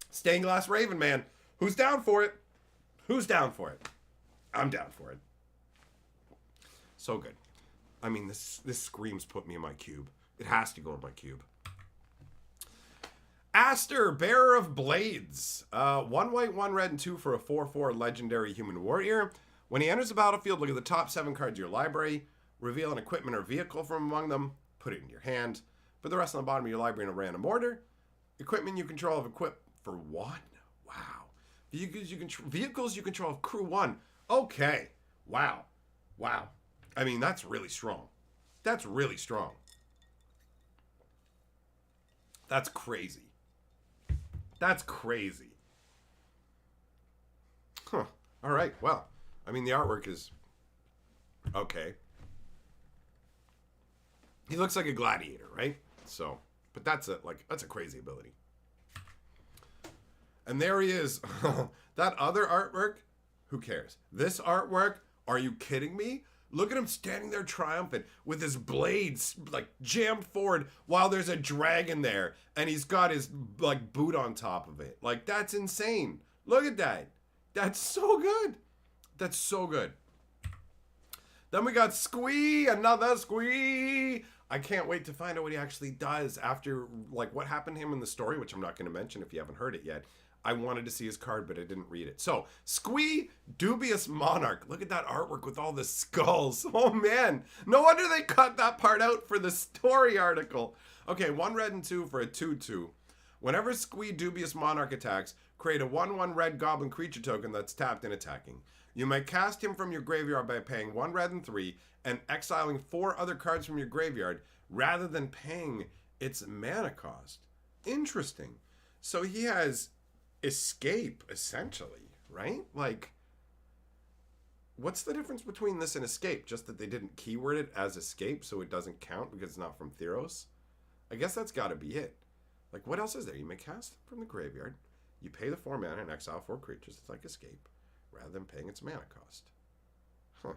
Stained glass Raven Man. Who's down for it? Who's down for it? I'm down for it. So good. I mean, this screams put me in my cube. It has to go in my cube. Astor, Bearer of Blades. 1 white, 1 red, and 2 for a 4/4 legendary human warrior. When he enters the battlefield, look at the top 7 cards of your library. Reveal an equipment or vehicle from among them. Put it in your hand. Put the rest on the bottom of your library in a random order. Equipment you control have equipped for 1. Wow. Vehicles you control have crew 1. Okay. Wow. Wow. I mean, that's really strong. That's really strong. That's crazy. That's crazy. Huh. All right. Well, I mean, the artwork is okay. He looks like a gladiator, right? So, but that's a crazy ability. And there he is. That other artwork, who cares? This artwork, are you kidding me? Look at him standing there triumphant with his blades like jammed forward while there's a dragon there and he's got his like boot on top of it. Like, that's insane. Look at that. That's so good. That's so good. Then we got Squee, another Squee. I can't wait to find out what he actually does after, like, what happened to him in the story, which I'm not going to mention if you haven't heard it yet. I wanted to see his card, but I didn't read it. So, Squee, Dubious Monarch. Look at that artwork with all the skulls. Oh, man. No wonder they cut that part out for the story article. Okay, 1 red and 2 for a 2/2. Whenever Squee, Dubious Monarch attacks, create a 1/1 red goblin creature token that's tapped and attacking. You may cast him from your graveyard by paying 1 red and 3 and exiling 4 other cards from your graveyard rather than paying its mana cost. Interesting. So he has escape, essentially, right? Like, what's the difference between this and escape? Just that they didn't keyword it as escape, so it doesn't count because it's not from Theros? I guess that's got to be it. Like, what else is there? You may cast from the graveyard. You pay the 4 mana and exile 4 creatures. It's like escape, rather than paying its mana cost. Huh.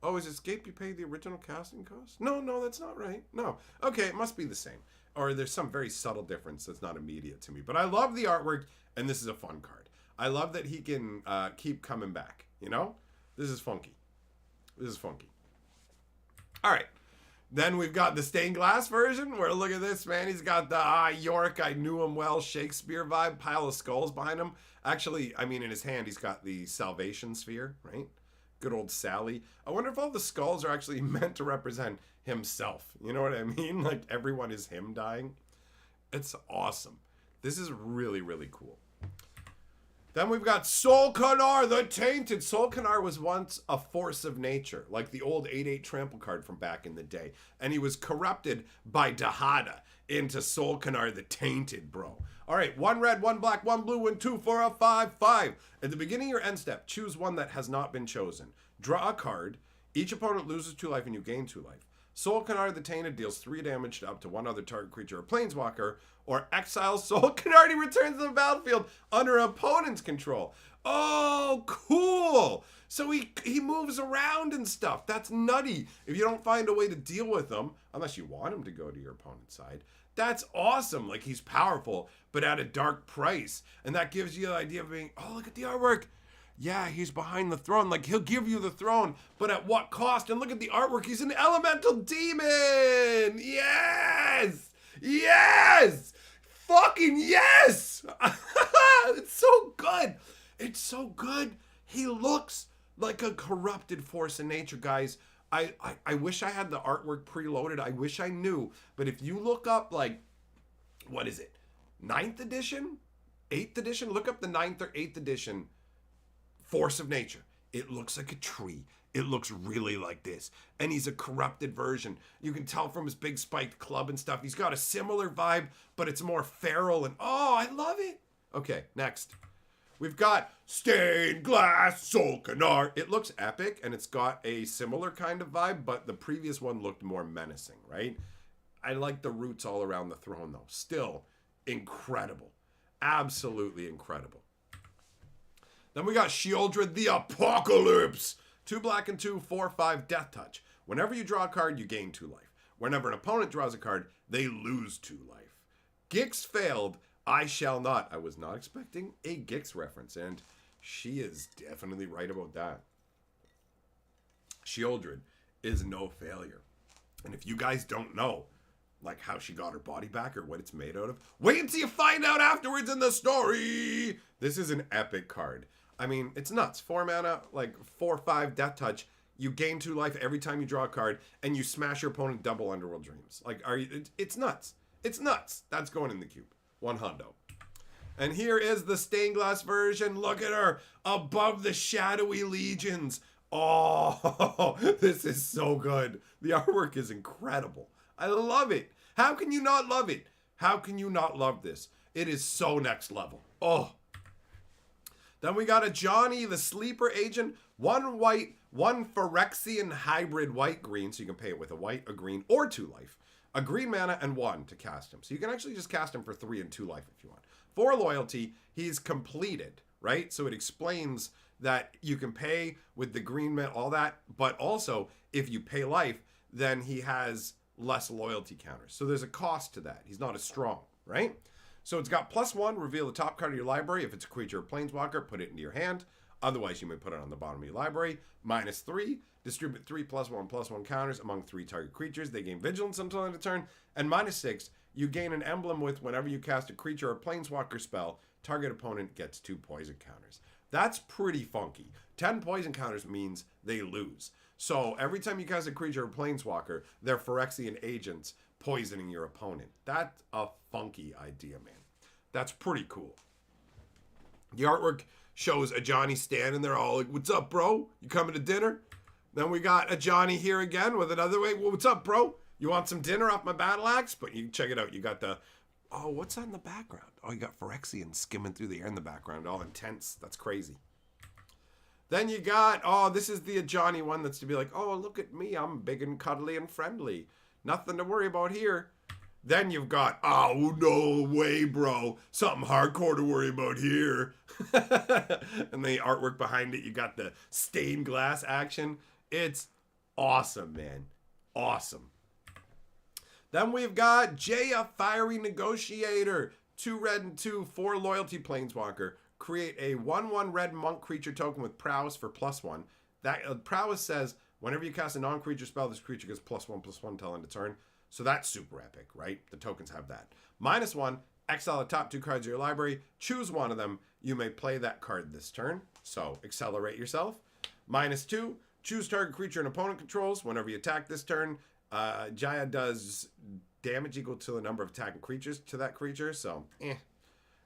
Oh, is escape you pay the original casting cost? No, that's not right. No. Okay, it must be the same. Or there's some very subtle difference that's not immediate to me. But I love the artwork, and this is a fun card. I love that he can keep coming back, you know? This is funky. This is funky. All right. Then we've got the stained glass version, where look at this, man. He's got the Yorick, I knew him well, Shakespeare vibe, pile of skulls behind him. Actually, I mean, in his hand, he's got the Salvation Sphere, right? Good old Sally. I wonder if all the skulls are actually meant to represent himself. You know what I mean? Like, everyone is him dying. It's awesome. This is really, really cool. Then we've got Solkanar the Tainted. Solkanar was once a force of nature, like the old 8/8 trample card from back in the day. And he was corrupted by Dihada into Solkanar the Tainted, bro. All right, 1 red, 1 black, 1 blue, and 2 for a 5/5. At the beginning of your end step, choose one that has not been chosen. Draw a card. Each opponent loses 2 life and you gain 2 life. Solkanar the Tainted deals 3 damage to up to 1 other target creature or planeswalker, or exiles Solkanar, he returns to the battlefield under opponent's control. Oh, cool. So he moves around and stuff. That's nutty. If you don't find a way to deal with him, unless you want him to go to your opponent's side, that's awesome. Like, he's powerful, but at a dark price. And that gives you the idea of being, oh, look at the artwork. Yeah, he's behind the throne. Like, he'll give you the throne, but at what cost? And look at the artwork. He's an elemental demon. Yes. Yes. Fucking yes. It's so good. It's so good. He looks like a corrupted force in nature, guys. I wish I had the artwork preloaded. I wish I knew. But if you look up, like, what is it? 9th edition? 8th edition? Look up the 9th or 8th edition Force of Nature. It looks like a tree. It looks really like this. And he's a corrupted version. You can tell from his big spiked club and stuff. He's got a similar vibe, but it's more feral and, oh, I love it. Okay, next. We've got Stained Glass Solkanar. It looks epic, and it's got a similar kind of vibe, but the previous one looked more menacing, right? I like the roots all around the throne, though. Still incredible. Absolutely incredible. Then we got Sheoldred the Apocalypse. 2 black and 2, 4/5 Death Touch. Whenever you draw a card, you gain 2 life. Whenever an opponent draws a card, they lose 2 life. Gix failed. I shall not. I was not expecting a Gix reference, and she is definitely right about that. Sheoldred is no failure. And if you guys don't know, like, how she got her body back or what it's made out of, wait until you find out afterwards in the story. This is an epic card. I mean, it's nuts. 4 mana, like 4/5 Death Touch. You gain 2 life every time you draw a card, and you smash your opponent double Underworld Dreams. Like, it's nuts. It's nuts. That's going in the cube. 1 hundo. And here is the stained glass version. Look at her above the shadowy legions. Oh, this is so good. The artwork is incredible. I love it. How can you not love it? How can you not love this? It is so next level. Oh. Then we got Ajani, the sleeper agent. 1 white, 1 Phyrexian hybrid white-green. So you can pay it with a white, a green, or 2 life. A green mana and 1 to cast him. So you can actually just cast him for 3 and 2 life if you want. 4 loyalty, he's completed, right? So it explains that you can pay with the green mana, all that. But also, if you pay life, then he has less loyalty counters. So there's a cost to that. He's not as strong, right? So it's got +1, reveal the top card of your library. If it's a creature or planeswalker, put it into your hand. Otherwise, you may put it on the bottom of your library. -3, distribute 3 +1/+1 counters among 3 target creatures. They gain vigilance until end of turn. And -6, you gain an emblem with whenever you cast a creature or planeswalker spell, target opponent gets 2 poison counters. That's pretty funky. 10 poison counters means they lose. So every time you cast a creature or planeswalker, they're Phyrexian agents poisoning your opponent. That's a funky idea, man. That's pretty cool. The artwork shows Ajani standing there all like, what's up, bro? You coming to dinner? Then we got Ajani here again with another way. Well, what's up, bro? You want some dinner off my battle axe? But you check it out. You got the Oh, what's that in the background? Oh, you got Phyrexian skimming through the air in the background. All intense. That's crazy. Then you got, oh, this is the Ajani one that's to be like, oh, look at me. I'm big and cuddly and friendly. Nothing to worry about here. Then you've got, oh, no way, bro. Something hardcore to worry about here. And the artwork behind it, you got the stained glass action. It's awesome, man. Awesome. Then we've got Jaya, Fiery Negotiator. 2 red and 2, 4 loyalty planeswalker. Create a 1/1 red monk creature token with prowess for +1. That prowess says, whenever you cast a non-creature spell, this creature gets +1/+1 till end of turn. So that's super epic, right? The tokens have that. -1, exile the top 2 cards of your library. Choose one of them. You may play that card this turn. So accelerate yourself. -2, choose target creature an opponent controls. Whenever you attack this turn, Jaya does damage equal to the number of attacking creatures to that creature. So,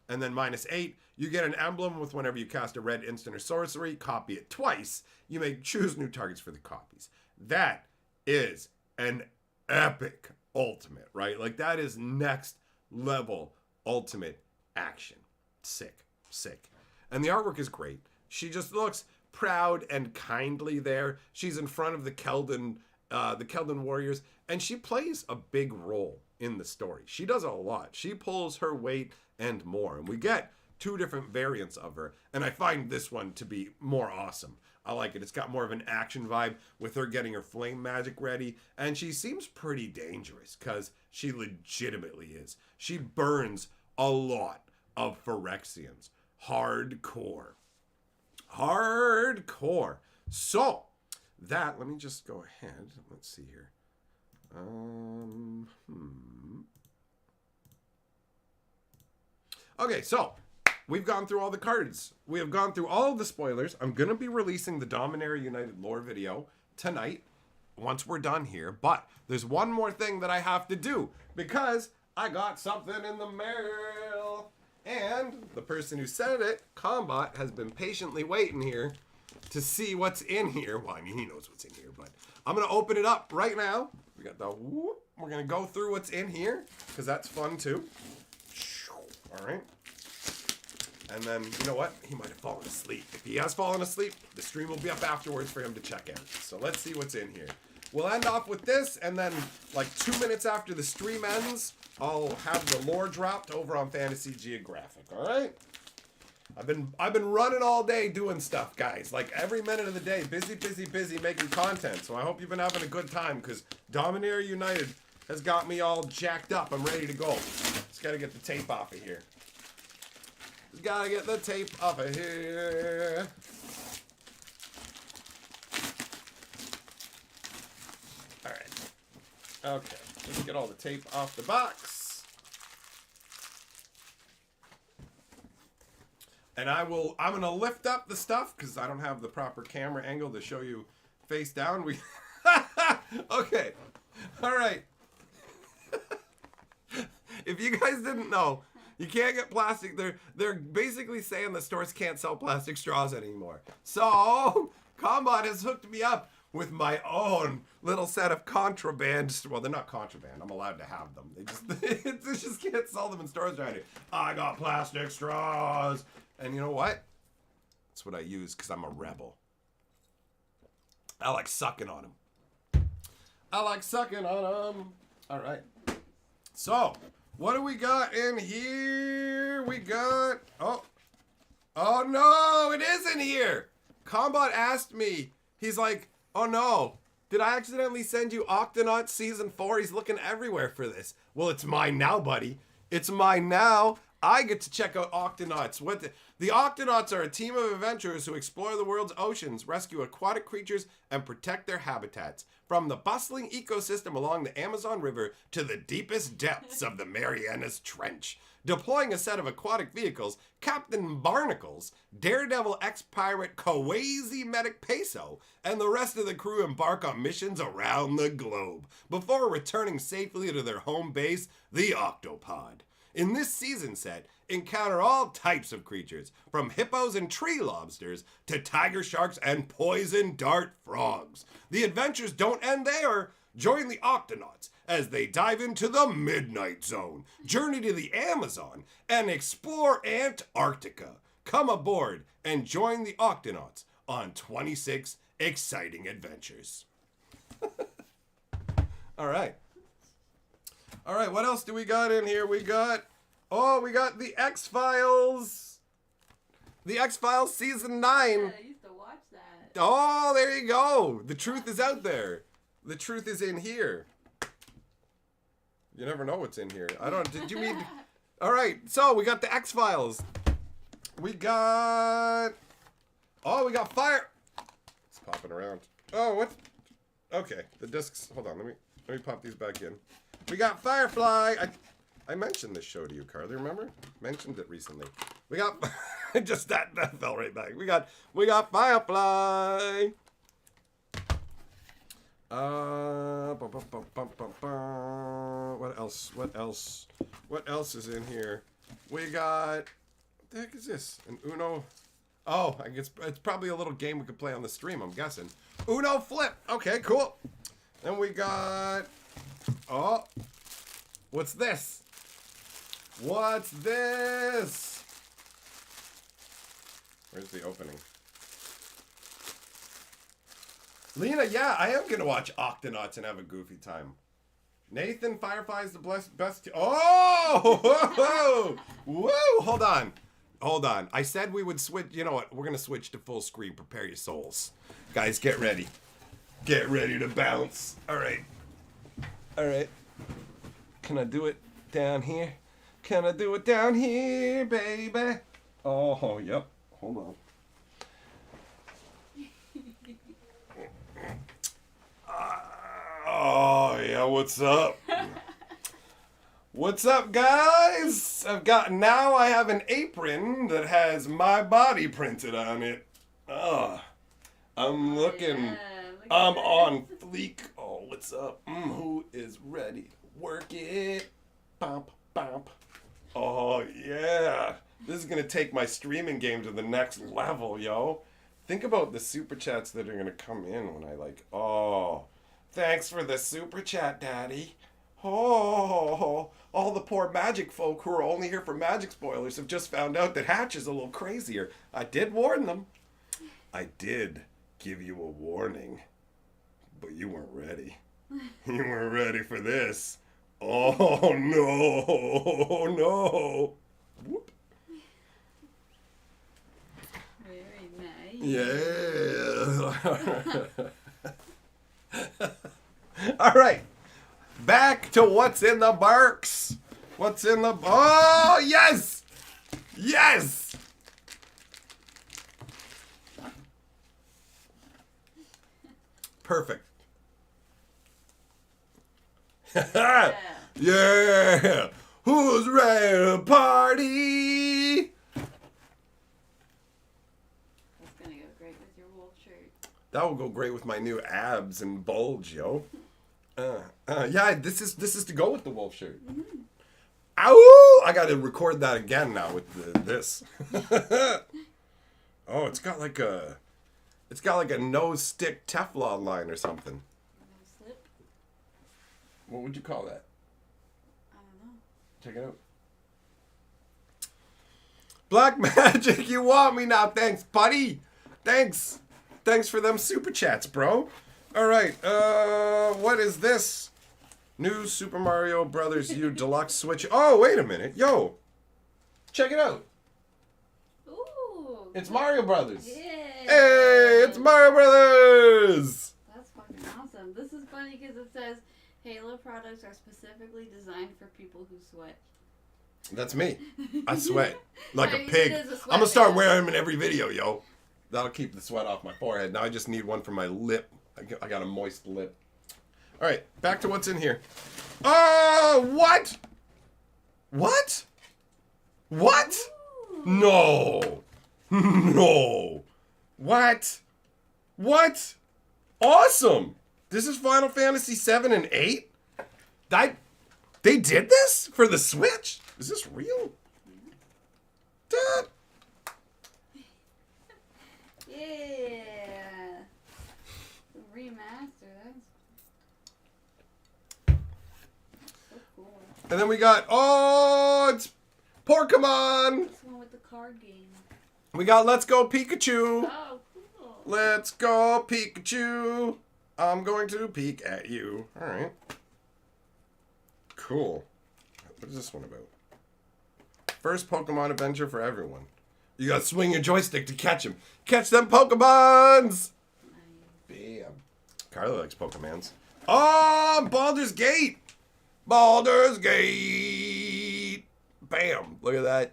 And then -8, you get an emblem with whenever you cast a red instant or sorcery, copy it twice. You may choose new targets for the copies. That is an epic ultimate, right? Like, that is next level ultimate action. Sick, sick. And the artwork is great. She just looks proud and kindly there. She's in front of the Keldon warriors, and she plays a big role in the story. She does a lot. She pulls her weight and more, and we get 2 different variants of her, and I find this one to be more awesome. I like it. It's got more of an action vibe with her getting her flame magic ready, and she seems pretty dangerous because she legitimately is. She burns a lot of Phyrexians. Hardcore. Hardcore. So, that, let me just go ahead. Let's see here. Okay, so we've gone through all the cards. We have gone through all of the spoilers. I'm going to be releasing the Dominaria United lore video tonight once we're done here. But there's one more thing that I have to do because I got something in the mail. And the person who sent it, Combat, has been patiently waiting here to see what's in here. Well, I mean, he knows what's in here, but I'm going to open it up right now. We got the whoop. We're going to go through what's in here because that's fun too. All right. And then, you know what? He might have fallen asleep. If he has fallen asleep, the stream will be up afterwards for him to check out. So let's see what's in here. We'll end off with this, and then like 2 minutes after the stream ends, I'll have the lore dropped over on Fantasy Geographic. All right. I've been running all day doing stuff, guys. Like every minute of the day, busy making content. So I hope you've been having a good time because Dominaria United has got me all jacked up. I'm ready to go. Just gotta get the tape off of here. Just gotta get the tape off of here. All right. Okay. Let's get all the tape off the box. And I'm going to lift up the stuff because I don't have the proper camera angle to show you face down. Okay. All right. If you guys didn't know, you can't get plastic. They're basically saying the stores can't sell plastic straws anymore. So, Combat has hooked me up with my own little set of contraband. Well, they're not contraband. I'm allowed to have them. They just can't sell them in stores right here. I got plastic straws. And you know what? That's what I use because I'm a rebel. I like sucking on them. All right. So, what do we got in here? We got... Oh no, it is in here. Combat asked me. He's like, oh no, did I accidentally send you Octonauts Season 4? He's looking everywhere for this. Well, it's mine now, buddy. It's mine now. I get to check out Octonauts. The Octonauts are a team of adventurers who explore the world's oceans, rescue aquatic creatures, and protect their habitats. From the bustling ecosystem along the Amazon River to the deepest depths of the Marianas Trench. Deploying a set of aquatic vehicles, Captain Barnacles, Daredevil ex-pirate Kawaii Medic Peso, and the rest of the crew embark on missions around the globe before returning safely to their home base, the Octopod. In this season set, encounter all types of creatures, from hippos and tree lobsters to tiger sharks and poison dart frogs. The adventures don't end there. Join the Octonauts as they dive into the Midnight Zone, journey to the Amazon, and explore Antarctica. Come aboard and join the Octonauts on 26 exciting adventures. All right. All right, what else do we got in here? We got the X-Files. The X-Files Season 9. Yeah, I used to watch that. Oh, there you go. The truth is out there. The truth is in here. You never know what's in here. Did you mean... All right, so we got the X-Files. We got Fire... It's popping around. Oh, what? Okay, the discs... Hold on, let me pop these back in. We got Firefly. I mentioned this show to you, Carly, remember? Mentioned it recently. We got... just that fell right back. We got Firefly. What else is in here? We got... What the heck is this? An Uno... Oh, I guess it's probably a little game we could play on the stream, I'm guessing. Uno Flip. Okay, cool. Then we got... Oh. What's this? What's this? Where's the opening? Lena, yeah, I am going to watch Octonauts and have a goofy time. Nathan, Firefly's the best... Oh! Woo! Hold on. I said we would switch... You know what? We're going to switch to full screen. Prepare your souls. Guys, get ready. Get ready to bounce. All right. Can I do it down here? Can I do it down here, baby? Oh, yep. Hold on. Oh, yeah, what's up? What's up, guys? I have an apron that has my body printed on it. I'm looking, I'm on fleek. Oh, what's up? Who is ready? Work it. Bump, bump. Oh, yeah. This is going to take my streaming game to the next level, yo. Think about the super chats that are going to come in when I thanks for the super chat, Daddy. Oh, all the poor magic folk who are only here for magic spoilers have just found out that Hatch is a little crazier. I did warn them. I did give you a warning, but you weren't ready. You weren't ready for this. Oh, no. Whoop. Very nice. Yeah. All right. Back to what's in the barks. What's in the... Oh, yes. Yes. Perfect. Yeah. Who's ready to party? That's gonna go great with your wolf shirt. That will go great with my new abs and bulge, yo. Yeah, this is to go with the wolf shirt. Mm-hmm. Ow! I got to record that again now with this. Oh, it's got like a no stick Teflon line or something. No slip? What would you call that? I don't know. Check it out. Black Magic, you want me now? Thanks, buddy. Thanks for them super chats, bro. All right. What is this? New Super Mario Brothers U Deluxe Switch. Oh, wait a minute. Yo. Check it out. Ooh. It's Mario Brothers. Yeah. Hey, it's Mario Brothers. That's fucking awesome. This is funny because it says Halo products are specifically designed for people who sweat. That's me. I sweat like No, a you pig. said it is a I'm gonna start sweatband. wearing them in every video, yo. That'll keep the sweat off my forehead. Now I just need one for my lip. I got a moist lip. All right, back to what's in here. Oh, what? What? What? Ooh. No. No. What? What? Awesome. This is Final Fantasy 7 and 8? They did this for the Switch? Is this real? Duh. Yeah. The remaster. And then we got, oh, it's Pokemon. This one with the card game. We got Let's Go Pikachu. Oh, cool. Let's go Pikachu. I'm going to peek at you. All right. Cool. What is this one about? First Pokemon adventure for everyone. You gotta swing your joystick to catch him. Catch them Pokemons! Bam. Carly likes Pokemons. Oh, Baldur's Gate! Baldur's Gate! Bam. Look at that.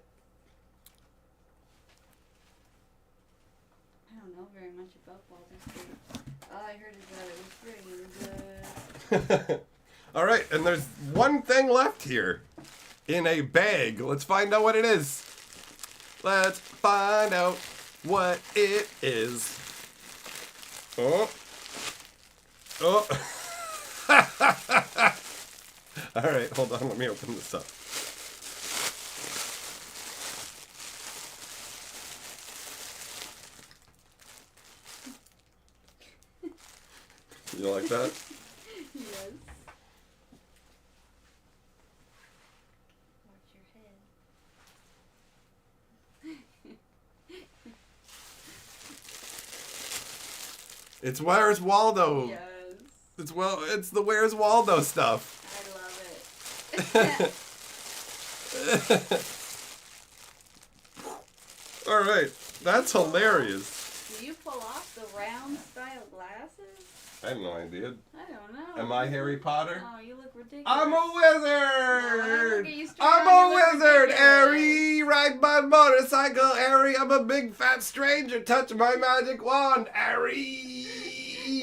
I don't know very much about Baldur's Gate. All I heard is that it was pretty good. All right, and there's one thing left here in a bag. Let's find out what it is. Let's find out what it is. Oh. Oh. All right, hold on. Let me open this up. You like that? Yes. Watch your head. It's Where's Waldo. Yes. It's the Where's Waldo stuff. I love it. All right, that's hilarious. Do you pull off the round style glasses? I have no idea. I don't know. Am I Harry Potter? Oh, you look ridiculous. I'm a No, I wizard. look at you straight I'm on, a you look wizard, ridiculous. Harry. Ride my motorcycle, Harry. I'm a big fat stranger. Touch my magic wand, Harry.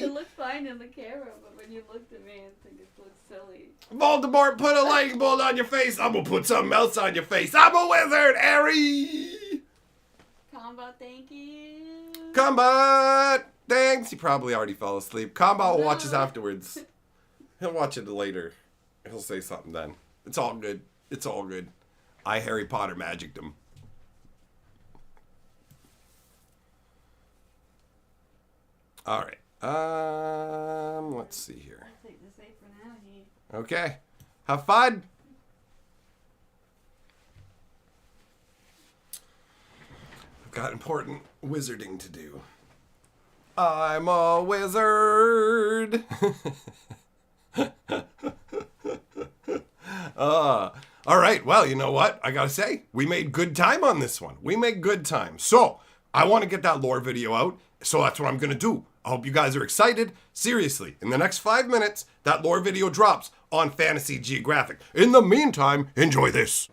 It looked fine in the camera, but when you looked at me, I think it looked silly. Voldemort, put a lightning bolt on your face. I'm gonna put something else on your face. I'm a wizard, Harry. Combo, thank you. Combat. Thanks. He probably already fell asleep. Combat will watch us No. afterwards. He'll watch it later. He'll say something then. It's all good. It's all good. I Harry Potter magicked him. All right. Let's see here. I'll take this apron out here. Okay. Have fun. I've got important wizarding to do. I'm a wizard. All right. Well, you know what? I gotta say, we made good time on this one. We made good time. So I want to get that lore video out. So that's what I'm gonna do. I hope you guys are excited. Seriously, in the next 5 minutes, that lore video drops on Fantasy Geographic. In the meantime, enjoy this.